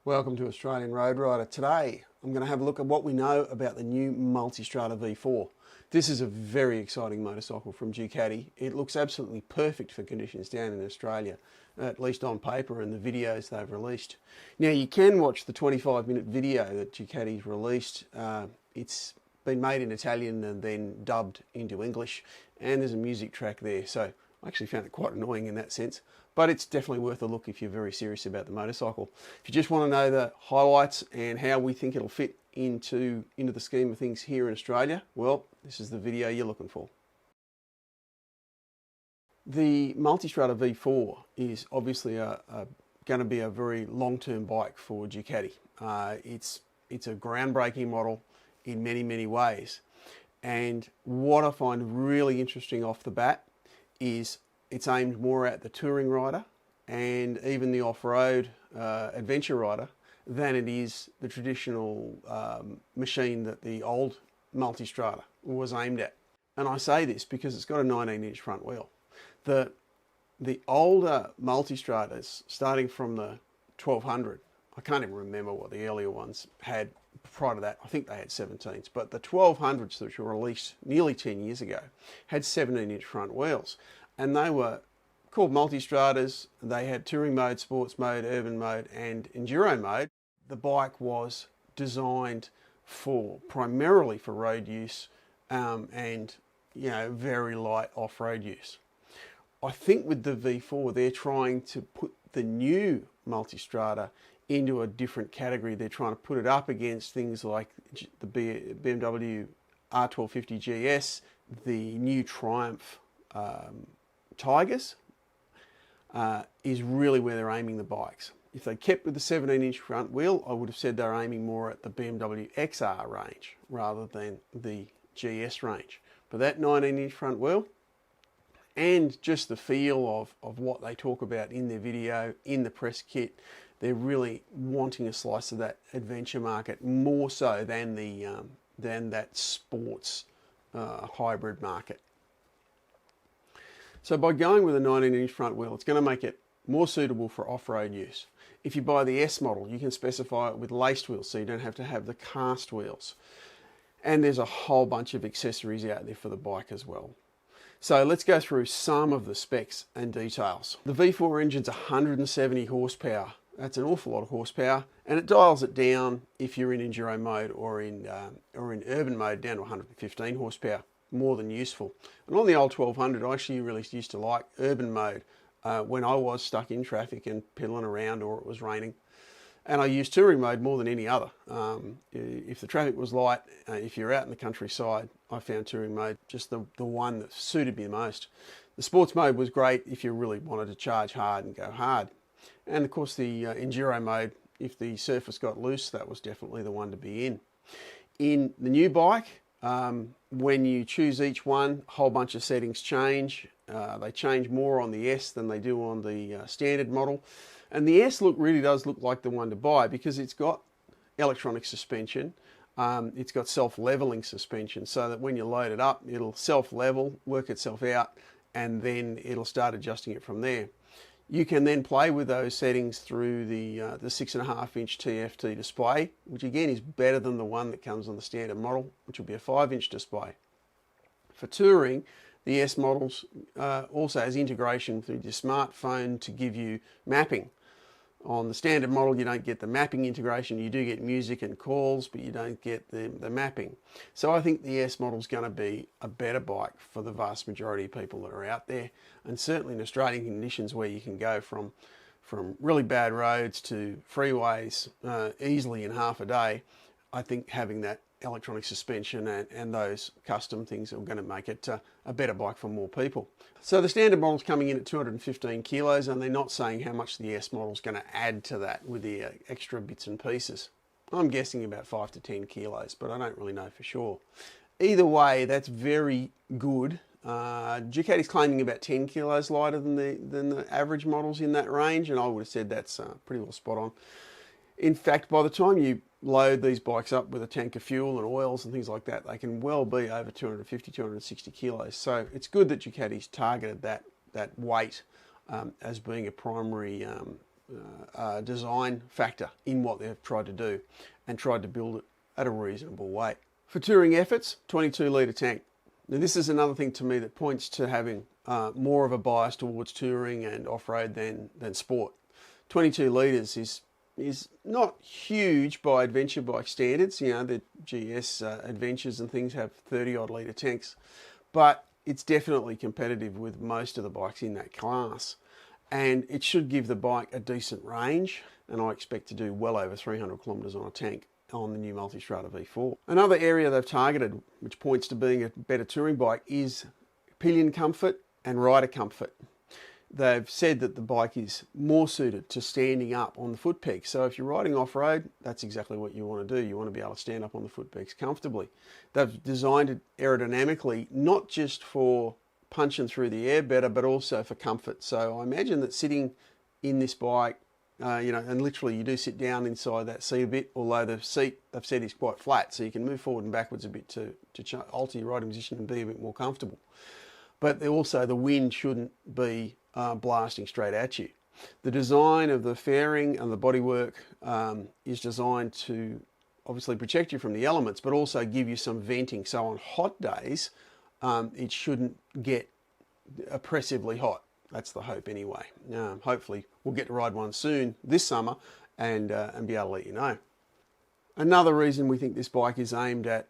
Welcome to Australian Road Rider. Today I'm going to have a look at what we know about the new Multistrada V4. This is a very exciting motorcycle from Ducati. It looks absolutely perfect for conditions down in Australia, at least on paper and the videos they've released. Now you can watch the 25-minute video that Ducati's released. It's been made in Italian and then dubbed into English, and there's a music track there, so I actually found it quite annoying in that sense, but it's definitely worth a look if you're very serious about the motorcycle. If you just want to know the highlights and how we think it'll fit into the scheme of things here in Australia, well, this is the video you're looking for. The Multistrada V4 is obviously going to be a very long-term bike for Ducati. It's a groundbreaking model in many ways, and what I find really interesting off the bat is it's aimed more at the touring rider and even the off-road adventure rider than it is the traditional machine that the old Multistrada was aimed at. And I say this because it's got a 19-inch front wheel. The older Multistradas, starting from the 1200, I can't even remember what the earlier ones had prior to that. I think they had 17s, but the 1200s, which were released nearly 10 years ago, had 17-inch front wheels, and they were called Multistradas. They had touring mode, sports mode, urban mode, and enduro mode. The bike was designed primarily for road use and very light off-road use. I think with the V4 they're trying to put the new Multistrada into a different category. They're trying to put it up against things like the BMW R1250 GS, the new Triumph Tigers, is really where they're aiming the bikes. If they kept with the 17-inch front wheel, I would have said they're aiming more at the BMW XR range rather than the GS range. But that 19-inch front wheel and just the feel of what they talk about in their video, in the press kit, they're really wanting a slice of that adventure market more so than that sports hybrid market. So by going with a 19-inch front wheel, it's going to make it more suitable for off-road use. If you buy the S model, you can specify it with laced wheels, so you don't have to have the cast wheels. And there's a whole bunch of accessories out there for the bike as well. So let's go through some of the specs and details. The V4 engine's 170 horsepower. That's an awful lot of horsepower, and it dials it down if you're in enduro mode or in urban mode down to 115 horsepower. More than useful. And on the old 1200, I actually really used to like urban mode when I was stuck in traffic and pedaling around or it was raining. And I used touring mode more than any other. If the traffic was light, if you're out in the countryside, I found touring mode just the one that suited me the most. The sports mode was great if you really wanted to charge hard and go hard. And of course the enduro mode, if the surface got loose, that was definitely the one to be in. In the new bike, when you choose each one, a whole bunch of settings change. They change more on the S than they do on the standard model. And the S really does look like the one to buy because it's got electronic suspension. It's got self-leveling suspension so that when you load it up, it'll self-level, work itself out, and then it'll start adjusting it from there. You can then play with those settings through the 6.5-inch TFT display, which again is better than the one that comes on the standard model, which will be a 5-inch display. For touring, the S models also has integration through your smartphone to give you mapping. On the standard model, you don't get the mapping integration. You do get music and calls, but you don't get the mapping. So I think the S model is going to be a better bike for the vast majority of people that are out there. And certainly in Australian conditions where you can go from really bad roads to freeways easily in half a day, I think having that electronic suspension and those custom things are going to make it a better bike for more people. So the standard model's coming in at 215 kilos, and they're not saying how much the S model's going to add to that with the extra bits and pieces. I'm guessing about 5 to 10 kilos, but I don't really know for sure. Either way, that's very good. Ducati's claiming about 10 kilos lighter than the average models in that range, and I would have said that's pretty well spot on. In fact, by the time you load these bikes up with a tank of fuel and oils and things like that, they can well be over 250, 260 kilos. So it's good that Ducati's targeted that weight as being a primary design factor in what they've tried to do and tried to build it at a reasonable weight. For touring efforts, 22 litre tank. Now this is another thing to me that points to having more of a bias towards touring and off-road than sport. 22 litres is not huge by adventure bike standards. You know, the GS adventures and things have 30 odd litre tanks, but it's definitely competitive with most of the bikes in that class. And it should give the bike a decent range, and I expect to do well over 300 kilometres on a tank on the new Multistrada V4. Another area they've targeted, which points to being a better touring bike, is pillion comfort and rider comfort. They've said that the bike is more suited to standing up on the foot pegs. So if you're riding off-road, that's exactly what you want to do. You want to be able to stand up on the foot pegs comfortably. They've designed it aerodynamically, not just for punching through the air better, but also for comfort. So I imagine that sitting in this bike, you know, and literally you do sit down inside that seat a bit, although the seat, they've said, is quite flat, so you can move forward and backwards a bit to alter your riding position and be a bit more comfortable. But also the wind shouldn't be blasting straight at you. The design of the fairing and the bodywork is designed to obviously protect you from the elements, but also give you some venting. So on hot days, it shouldn't get oppressively hot. That's the hope anyway. Hopefully we'll get to ride one soon this summer and be able to let you know. Another reason we think this bike is aimed at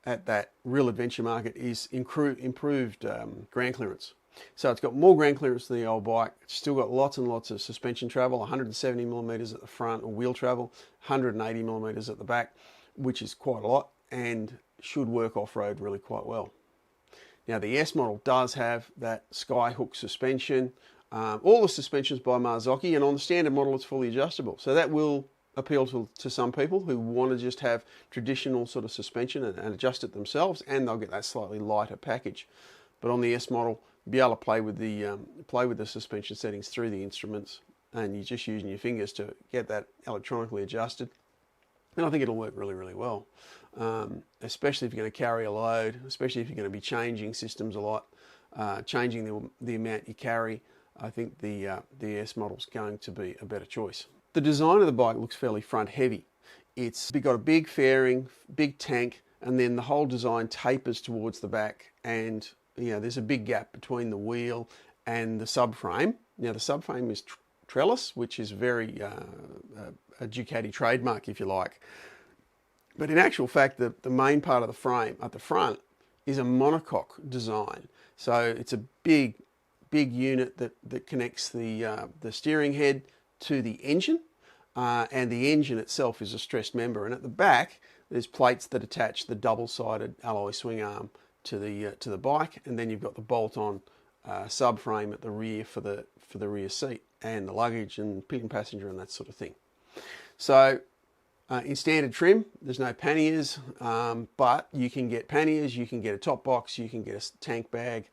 that real adventure market is improved ground clearance. So it's got more ground clearance than the old bike. It's still got lots and lots of suspension travel, 170 millimeters at the front, or wheel travel, 180 millimeters at the back, which is quite a lot and should work off-road really quite well. Now the S model does have that skyhook suspension. All the suspensions by Marzocchi, and on the standard model it's fully adjustable. So that will appeal to some people who want to just have traditional sort of suspension and adjust it themselves, and they'll get that slightly lighter package. But on the S model, you'll be able to play with the suspension settings through the instruments, and you're just using your fingers to get that electronically adjusted. And I think it'll work really, really well, especially if you're going to carry a load, especially if you're going to be changing systems a lot, changing the amount you carry. I think the S model's going to be a better choice. The design of the bike looks fairly front heavy. It's got a big fairing, big tank, and then the whole design tapers towards the back, and you know, there's a big gap between the wheel and the subframe. Now the subframe is trellis, which is very a Ducati trademark, if you like. But in actual fact, the main part of the frame at the front is a monocoque design. So it's a big unit that connects the steering head to the engine, and the engine itself is a stressed member. And at the back, there's plates that attach the double-sided alloy swing arm to the bike, and then you've got the bolt-on subframe at the rear for the rear seat and the luggage and pit passenger and that sort of thing. So in standard trim, there's no panniers, but you can get panniers, you can get a top box, you can get a tank bag,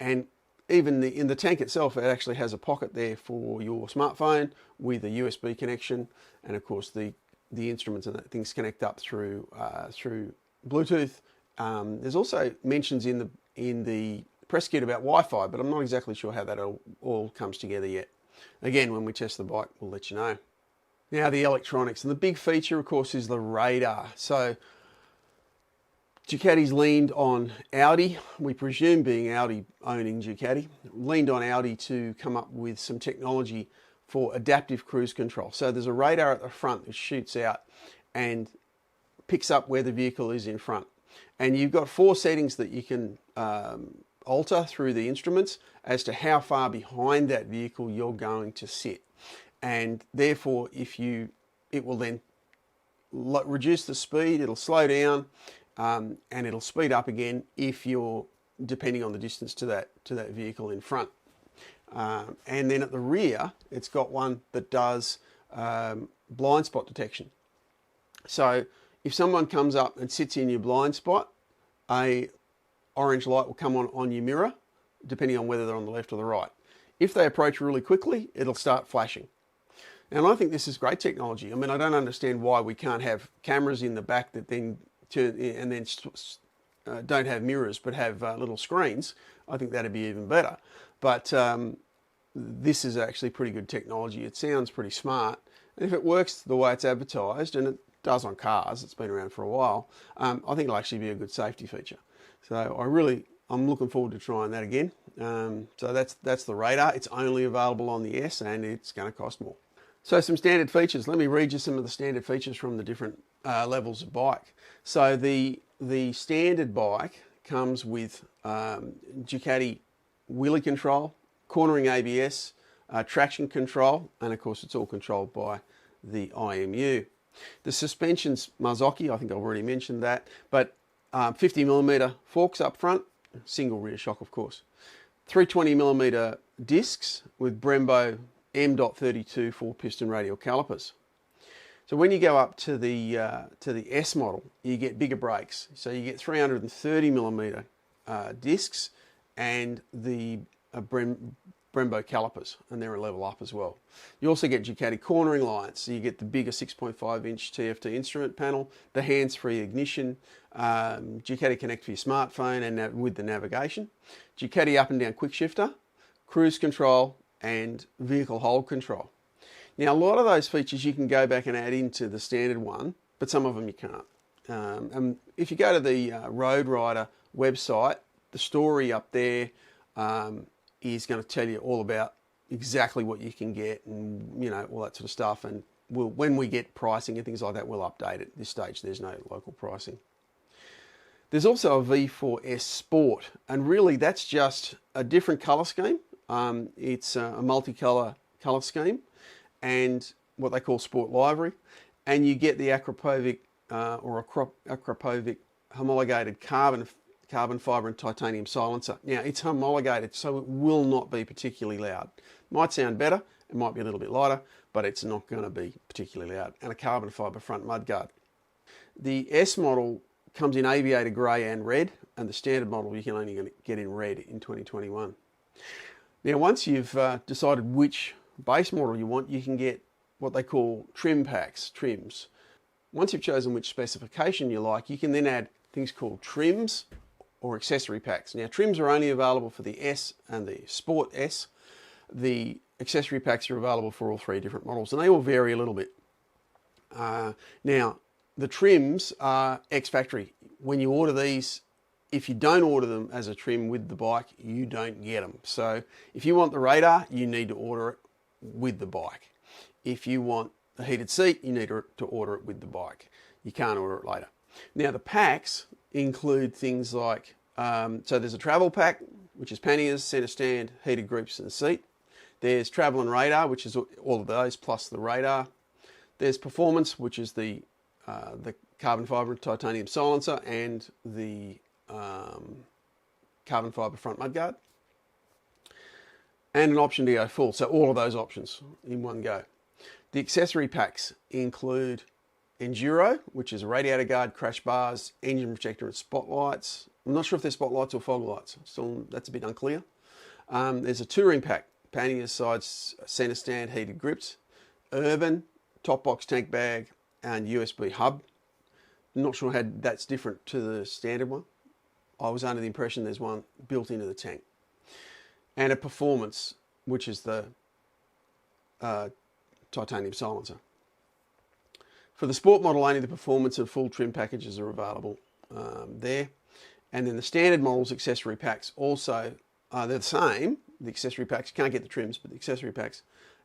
and even in the tank itself, it actually has a pocket there for your smartphone with a USB connection, and of course the instruments and things connect up through Bluetooth. There's also mentions in the press kit about Wi-Fi, but I'm not exactly sure how that all comes together yet. Again, when we test the bike, we'll let you know. Now the electronics, and the big feature, of course, is the radar. So Ducati's leaned on Audi, we presume being Audi owning Ducati, leaned on Audi to come up with some technology for adaptive cruise control. So there's a radar at the front that shoots out and picks up where the vehicle is in front. And you've got 4 settings that you can alter through the instruments as to how far behind that vehicle you're going to sit. And therefore, it will then reduce the speed, it'll slow down, and it'll speed up again if you're depending on the distance to that vehicle in front. And then at the rear, it's got one that does blind spot detection. So if someone comes up and sits in your blind spot, a orange light will come on your mirror, depending on whether they're on the left or the right. If they approach really quickly, it'll start flashing. And I think this is great technology. I mean, I don't understand why we can't have cameras in the back that then turn and then don't have mirrors but have little screens. I think that'd be even better. But this is actually pretty good technology. It sounds pretty smart. And if it works the way it's advertised, and it does on cars, it's been around for a while, I think it'll actually be a good safety feature. So I'm looking forward to trying that again. So that's the radar. It's only available on the S, and it's going to cost more. So some standard features. Let me read you some of the standard features from the different levels of bike. So the standard bike comes with Ducati wheelie control, cornering ABS, traction control, and of course it's all controlled by the IMU. The suspension's Marzocchi, I think I've already mentioned that, but 50mm forks up front, single rear shock of course. 320mm discs with Brembo M.32 4-piston radial calipers. So when you go up to the S model, you get bigger brakes. So you get 330mm discs and the Brembo calipers, and they're a level up as well. You also get Ducati cornering lights, so you get the bigger 6.5-inch TFT instrument panel, the hands-free ignition, Ducati Connect for your smartphone and with the navigation, Ducati up and down quick shifter, cruise control, and vehicle hold control. Now, a lot of those features you can go back and add into the standard one, but some of them you can't. And if you go to the Road Rider website, the story up there is going to tell you all about exactly what you can get and, you know, all that sort of stuff. And when we get pricing and things like that, we'll update it. At this stage, there's no local pricing. There's also a V4S Sport, and really that's just a different colour scheme. It's a multicolour colour scheme and what they call Sport Livery, and you get the Akrapovic homologated carbon fibre and titanium silencer. Now it's homologated, so it will not be particularly loud. Might sound better, it might be a little bit lighter, but it's not going to be particularly loud. And a carbon fibre front mudguard. The S model comes in aviator grey and red, and the standard model you can only get in red in 2021. Now once you've decided which base model you want, you can get what they call trims. Once you've chosen which specification you like, you can then add things called trims or accessory packs. Now trims are only available for the S and the Sport S. The accessory packs are available for all three different models, and they all vary a little bit. Now the trims are ex-factory. When you order these, if you don't order them as a trim with the bike, you don't get them. So if you want the radar, you need to order it with the bike. If you want the heated seat, you need to order it with the bike. You can't order it later. Now the packs include things like, so there's a travel pack, which is panniers, centre stand, heated groups and seat. There's travel and radar, which is all of those plus the radar. There's performance, which is the carbon fibre titanium silencer and the carbon fibre front mudguard. And an option to go full, so all of those options in one go. The accessory packs include Enduro, which is a radiator guard, crash bars, engine protector and spotlights. I'm not sure if they're spotlights or fog lights, so that's a bit unclear. There's a touring pack, panniers, sides, centre stand, heated grips, urban, top box tank bag and USB hub. I'm not sure how that's different to the standard one. I was under the impression there's one built into the tank. And a performance, which is the titanium silencer. For the Sport model, only the performance and full trim packages are available there. And then the standard models accessory packs also, they're the same. The accessory packs, you can't get the trims, but the accessory packs,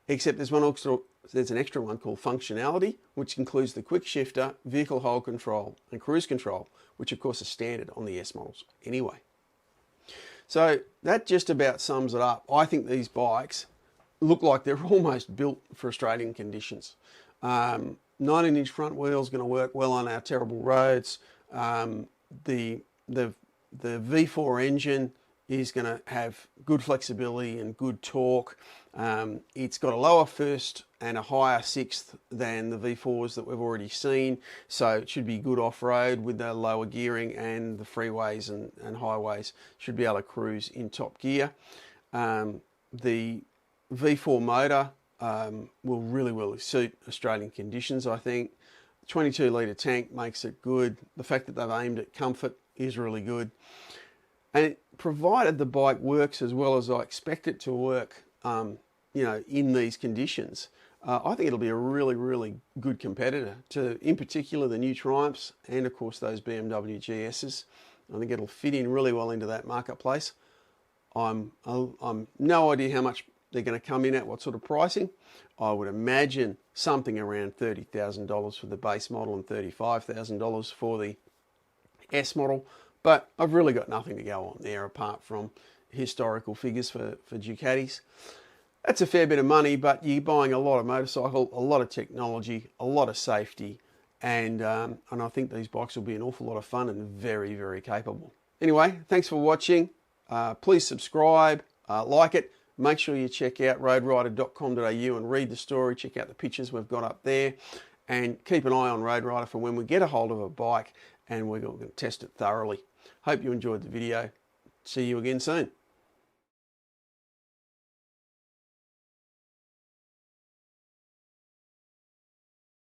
except there's an extra one called functionality, which includes the quick shifter, vehicle hold control and cruise control, which of course is standard on the S models anyway. So that just about sums it up. I think these bikes look like they're almost built for Australian conditions. 19-inch front wheels going to work well on our terrible roads. The V4 engine is going to have good flexibility and good torque. It's got a lower first and a higher sixth than the V4s that we've already seen, so it should be good off-road with the lower gearing, and the freeways and highways should be able to cruise in top gear. The V4 motor will really suit Australian conditions, I think. 22 litre tank makes it good. The fact that they've aimed at comfort is really good. And provided the bike works as well as I expect it to work you know, in these conditions, I think it'll be a really, really good competitor to, in particular, the new Triumphs and, of course, those BMW GSs. I think it'll fit in really well into that marketplace. I'm no idea how much they're going to come in at, what sort of pricing. I would imagine something around $30,000 for the base model and $35,000 for the S model. But I've really got nothing to go on there apart from historical figures for Ducatis. That's a fair bit of money, but you're buying a lot of motorcycle, a lot of technology, a lot of safety, and I think these bikes will be an awful lot of fun and very, very capable. Anyway, thanks for watching. Please subscribe, like it. Make sure you check out roadrider.com.au and read the story. Check out the pictures we've got up there, and keep an eye on Road Rider for when we get a hold of a bike and we're going to test it thoroughly. Hope you enjoyed the video. See you again soon.